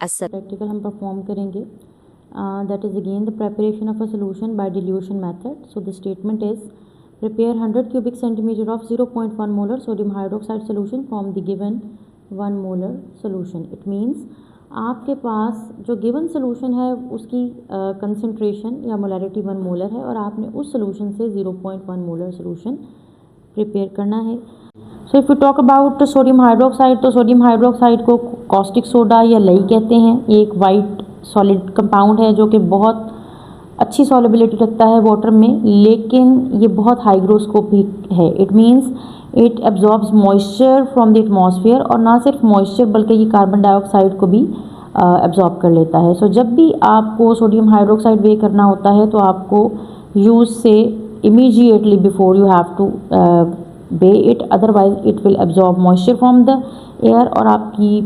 as practical हम perform करेंगे. That is again the preparation of a solution by dilution method. So the statement is prepare 100 cubic centimeter of 0.1 molar sodium hydroxide solution from the given 1 molar solution. It means आपके पास जो given solution है उसकी concentration या molarity 1 molar है और आपने उस solution से 0.1 मोलर सोल्यूशन प्रिपेयर करना है. So if you talk about sodium hydroxide, तो सोडियम हाइड्रोक्साइड को कॉस्टिक सोडा या लई कहते हैं. ये एक वाइट सॉलिड कंपाउंड है जो कि बहुत अच्छी सॉलिबिलिटी रखता है वाटर में, लेकिन ये बहुत हाइग्रोस्कोपिक है. It means it absorbs moisture from the atmosphere, और ना सिर्फ मॉइस्चर बल्कि ये कार्बन डाइऑक्साइड को भी एब्जॉर्ब कर लेता है. सो जब भी आपको सोडियम हाइड्रोक्साइड वे करना होता है तो आपको यूज से immediately before you have to weigh it, otherwise it will absorb moisture from the air और आपकी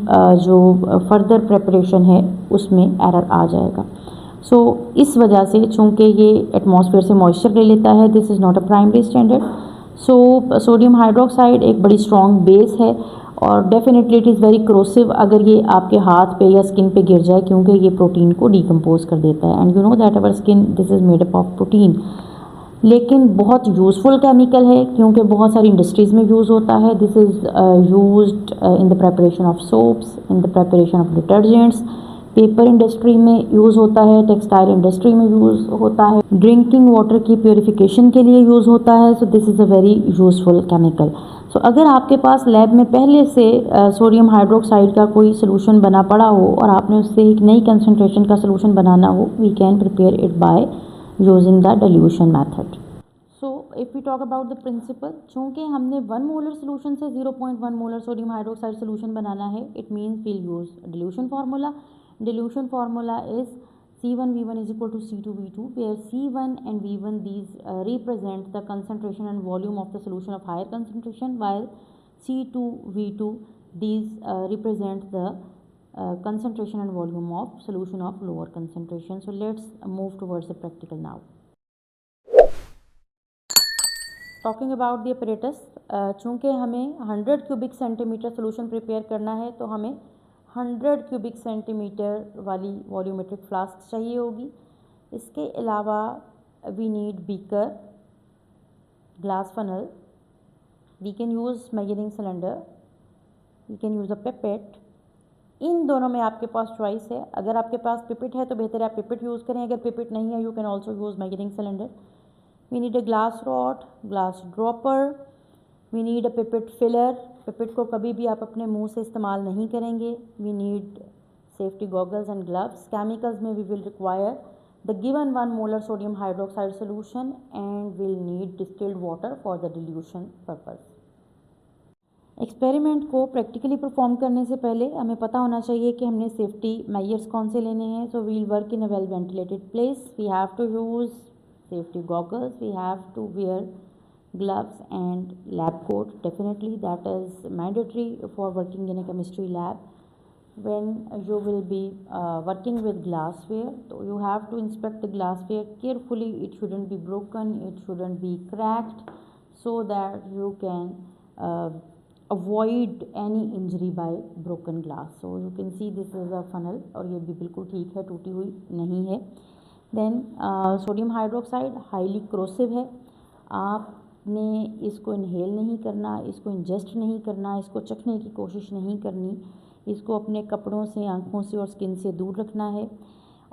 जो फर्दर प्रेपरेशन है उसमें एरर आ जाएगा. सो इस वजह से चूँकि ये एटमॉस्फेयर से मॉइस्चर ले लेता है, this is not a primary standard. So sodium hydroxide एक बड़ी स्ट्रॉन्ग बेस है और definitely it is very corrosive अगर ये आपके हाथ पे या स्किन पे गिर जाए, क्योंकि ये प्रोटीन को डिकम्पोज कर देता है. And you know that our skin this is made up of protein. लेकिन बहुत यूज़फुल केमिकल है क्योंकि बहुत सारी इंडस्ट्रीज़ में यूज़ होता है. This is used in the preparation of soaps, in the preparation of detergents, paper industry में यूज़ होता है, टेक्सटाइल इंडस्ट्री में यूज़ होता है, ड्रिंकिंग वाटर की प्योरिफिकेशन के लिए यूज़ होता है. So this is a very useful chemical. सो अगर आपके पास लैब में पहले से सोडियम हाइड्रोक्साइड का कोई सोल्यूशन बना पड़ा हो और आपने उससे एक नई कंसनट्रेशन का सोल्यूशन बनाना हो, we can prepare it by using the dilution method. So if we talk about the principle, चूँकि हमने 1 मोलर सोल्यूशन से 0.1 मोलर सोडियम हाइड्रोक्साइड सोल्यूशन बनाना है, it means we'll use dilution formula. Dilution formula is C1V1 is equal to C2V2, where C1 and V1 these represent the concentration and volume of the solution of higher concentration, while C2V2 these represent the concentration and volume of solution of lower concentration. So let's move towards the practical now. Talking about the apparatus, चूँकि हमें 100 cubic centimetre solution prepare करना है तो हमें 100 cubic centimetre वाली volumetric flask चाहिए होगी. इसके अलावा we need beaker, glass funnel, we can use measuring cylinder, we can use a pipette. इन दोनों में आपके पास चॉइस है. अगर आपके पास पिपेट है तो बेहतर है आप पिपेट यूज़ करें. अगर पिपेट नहीं है you can also use measuring cylinder. We need a glass rod, glass dropper, we need a pipette filler. Pipette को कभी भी आप अपने मुंह से इस्तेमाल नहीं करेंगे. We need safety goggles and gloves. Chemicals में we will require the given 1 molar sodium hydroxide solution and will need distilled water for the dilution purpose. Experiment को प्रैक्टिकली परफॉर्म करने से पहले हमें पता होना चाहिए कि हमने सेफ्टी मेजर्स कौन से लेने हैं. So we'll work in a well ventilated place. We have to use safety goggles, we have to wear gloves and lab coat. Definitely that is mandatory for working in a chemistry lab. When you will be working with glassware, so you have to inspect the glassware carefully. It shouldn't be broken, it shouldn't be cracked, so that you can avoid any injury by broken glass. So you can see this is a funnel और ये भी बिल्कुल ठीक है, टूटी हुई नहीं है. Then sodium hydroxide highly corrosive है. आपने इसको इनहेल नहीं करना, इसको इंजेस्ट नहीं करना, इसको चखने की कोशिश नहीं करनी. इसको अपने कपड़ों से, आँखों से और स्किन से दूर रखना है.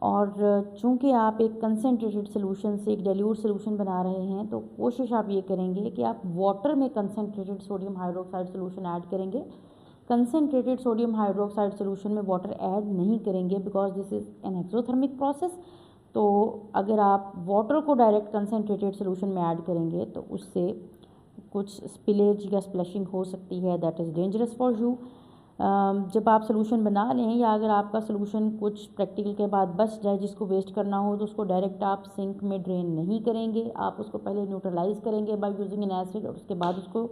और चूँकि आप एक कंसनट्रेटेड सोल्यूशन से एक डाइल्यूट सोल्यूशन बना रहे हैं तो कोशिश आप ये करेंगे कि आप वाटर में concentrated sodium hydroxide solution add करेंगे. कंसनट्रेटेड सोडियम हाइड्रोक्साइड सोल्यूशन में वाटर ऐड नहीं करेंगे because this is an exothermic process. तो अगर आप वाटर को डायरेक्ट कंसनट्रेटेड सोल्यूशन में ऐड करेंगे तो उससे कुछ स्पिलेज या स्प्लैशिंग हो सकती है. That is dangerous for you. जब आप सोल्यूशन बना लें या अगर आपका सोल्यूशन कुछ प्रैक्टिकल के बाद बच जाए जिसको वेस्ट करना हो तो उसको डायरेक्ट आप सिंक में ड्रेन नहीं करेंगे. आप उसको पहले न्यूट्रलाइज करेंगे बाय यूजिंग एन एसिड और उसके बाद उसको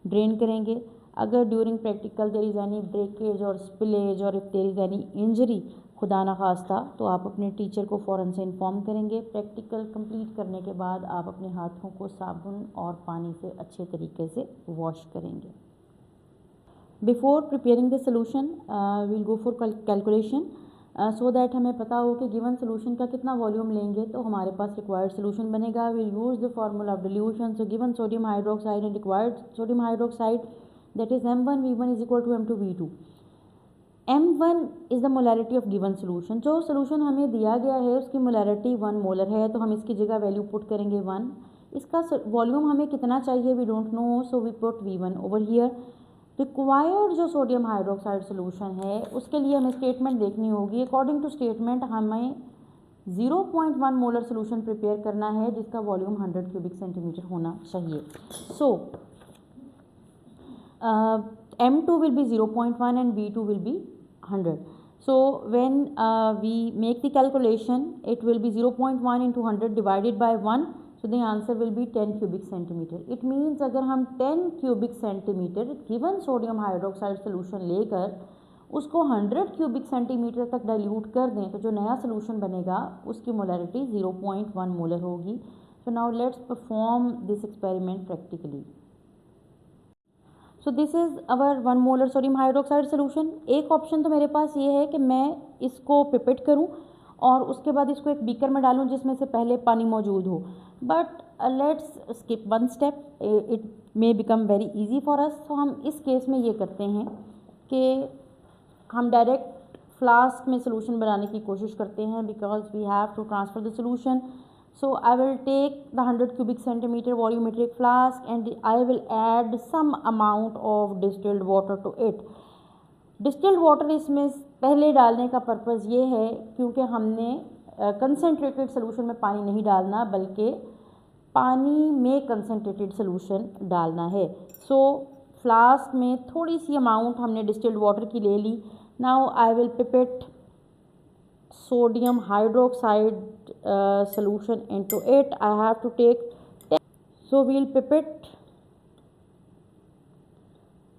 ड्रेन करेंगे. अगर during practical there is any breakage और स्पिलेज और if there is any injury खुदा ना खास्ता तो आप अपने टीचर को फ़ौरन से इन्फॉर्म करेंगे. प्रैक्टिकल कंप्लीट करने के बाद आप अपने हाथों को साबुन और पानी से अच्छे तरीके से वॉश करेंगे. Before preparing the solution will go for calculation so that हमें पता हो कि गिवन सोल्यूशन का कितना वॉल्यूम लेंगे तो हमारे पास रिक्वायर्ड सोल्यूशन बनेगा. Will use the formula of dilution. So given sodium hydroxide and required sodium hydroxide that is M1V1 is equal to M2V2. M1 is the molarity of given solution. जो solution हमें दिया गया है उसकी molarity 1 molar है तो हम इसकी जगह वैल्यू पुट करेंगे 1. इसका वॉल्यूम हमें कितना चाहिए we don't know so we put V1 over here. Required जो सोडियम हाइड्रोक्साइड सोल्यूशन है उसके लिए हमें स्टेटमेंट देखनी होगी. अकॉर्डिंग टू स्टेटमेंट हमें 0.1 मोलर सोल्यूशन प्रिपेयर करना है जिसका वॉल्यूम 100 क्यूबिक सेंटीमीटर होना चाहिए. सो M2 will be 0.1 and V2 will be 100. So when we make the calculation, it will be 0.1 into 100 divided by 1. So the answer will be 10 cubic centimeter. It means अगर हम 10 cubic centimeter given sodium hydroxide solution लेकर उसको 100 cubic centimeter तक dilute कर दें तो जो नया solution बनेगा उसकी molarity 0.1 मोलर होगी. So now let's perform this experiment practically. So this is our 1 molar sodium hydroxide solution. एक ऑप्शन तो मेरे पास ये है कि मैं इसको पिपेट करूं और उसके बाद इसको एक बीकर में डालूं जिसमें से पहले पानी मौजूद हो. But let's skip one step, it may become very easy for us. तो हम इस केस में ये करते हैं कि हम डायरेक्ट फ्लास्क में सोल्यूशन बनाने की कोशिश करते हैं because we have to transfer the solution. So I will take the 100 cubic centimeter volumetric flask and I will add some amount of distilled water to it. Distilled water इसमें पहले डालने का पर्पज़ ये है क्योंकि हमने कंसनट्रेटेड सोल्यूशन में पानी नहीं डालना बल्कि पानी में कंसनट्रेटेड सोल्यूशन डालना है. सो फ्लास्क में थोड़ी सी अमाउंट हमने डिस्टिल्ड वाटर की ले ली. Now I will pipette sodium hydroxide solution into it. I have to take 10. So we'll pipette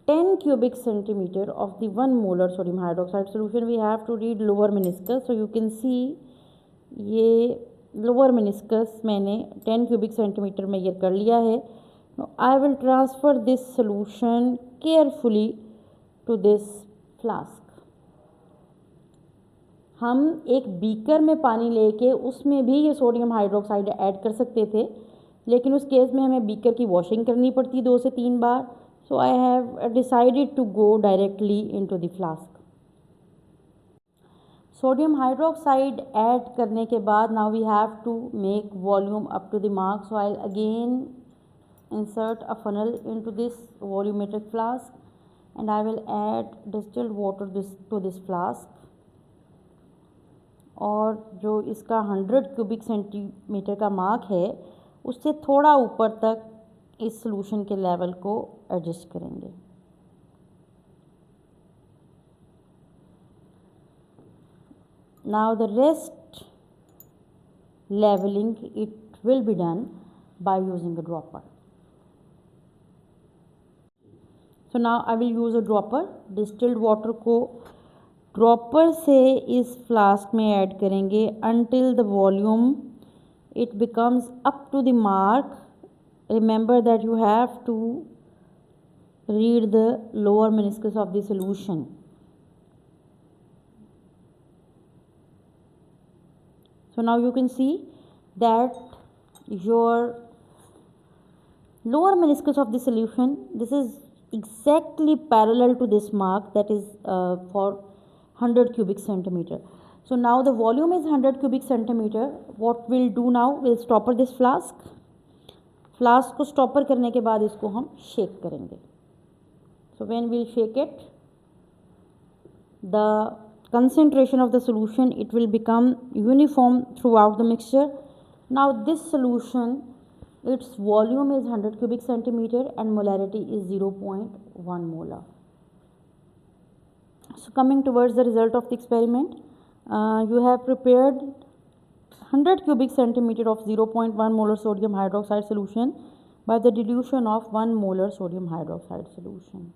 10 cubic centimeter of the 1 molar sodium hydroxide solution. We have to read lower meniscus. So you can see ये lower meniscus मैंने 10 cubic centimeter measure कर लिया है. Now I will transfer this solution carefully to this flask. हम एक beaker में पानी लेके उसमें भी ये सोडियम हाइड्रोक्साइड ऐड कर सकते थे लेकिन उस केस में हमें बीकर की वॉशिंग करनी पड़ती 2 से 3 बार. So I have decided to go directly into the flask. Sodium hydroxide add करने के बाद now we have to make volume up to the mark. So I again insert a funnel into this volumetric flask and I will add distilled water to this flask. और जो इसका 100 cubic centimetre का mark है उससे थोड़ा ऊपर तक इस सॉल्यूशन के लेवल को एडजस्ट करेंगे. Now the rest levelling it will be done by using a dropper. So now I will use a dropper. Distilled water को ड्रॉपर से इस फ्लास्क में ऐड करेंगे until the volume it becomes up to the mark. Remember that you have to read the lower meniscus of the solution. So now you can see that your lower meniscus of the solution, this is exactly parallel to this mark, that is for 100 cubic centimeter. So now the volume is 100 cubic centimeter. What we'll do now, we'll stopper this flask. Flask को stopper करने के बाद इसको हम shake करेंगे. So when we'll shake it, the concentration of the solution, it will become uniform throughout the mixture. Now this solution, its volume is 100 cubic centimeter and molarity is 0.1 molar. So coming towards the result of the experiment, you have prepared 100 cubic centimeter of 0.1 molar sodium hydroxide solution by the dilution of 1 molar sodium hydroxide solution.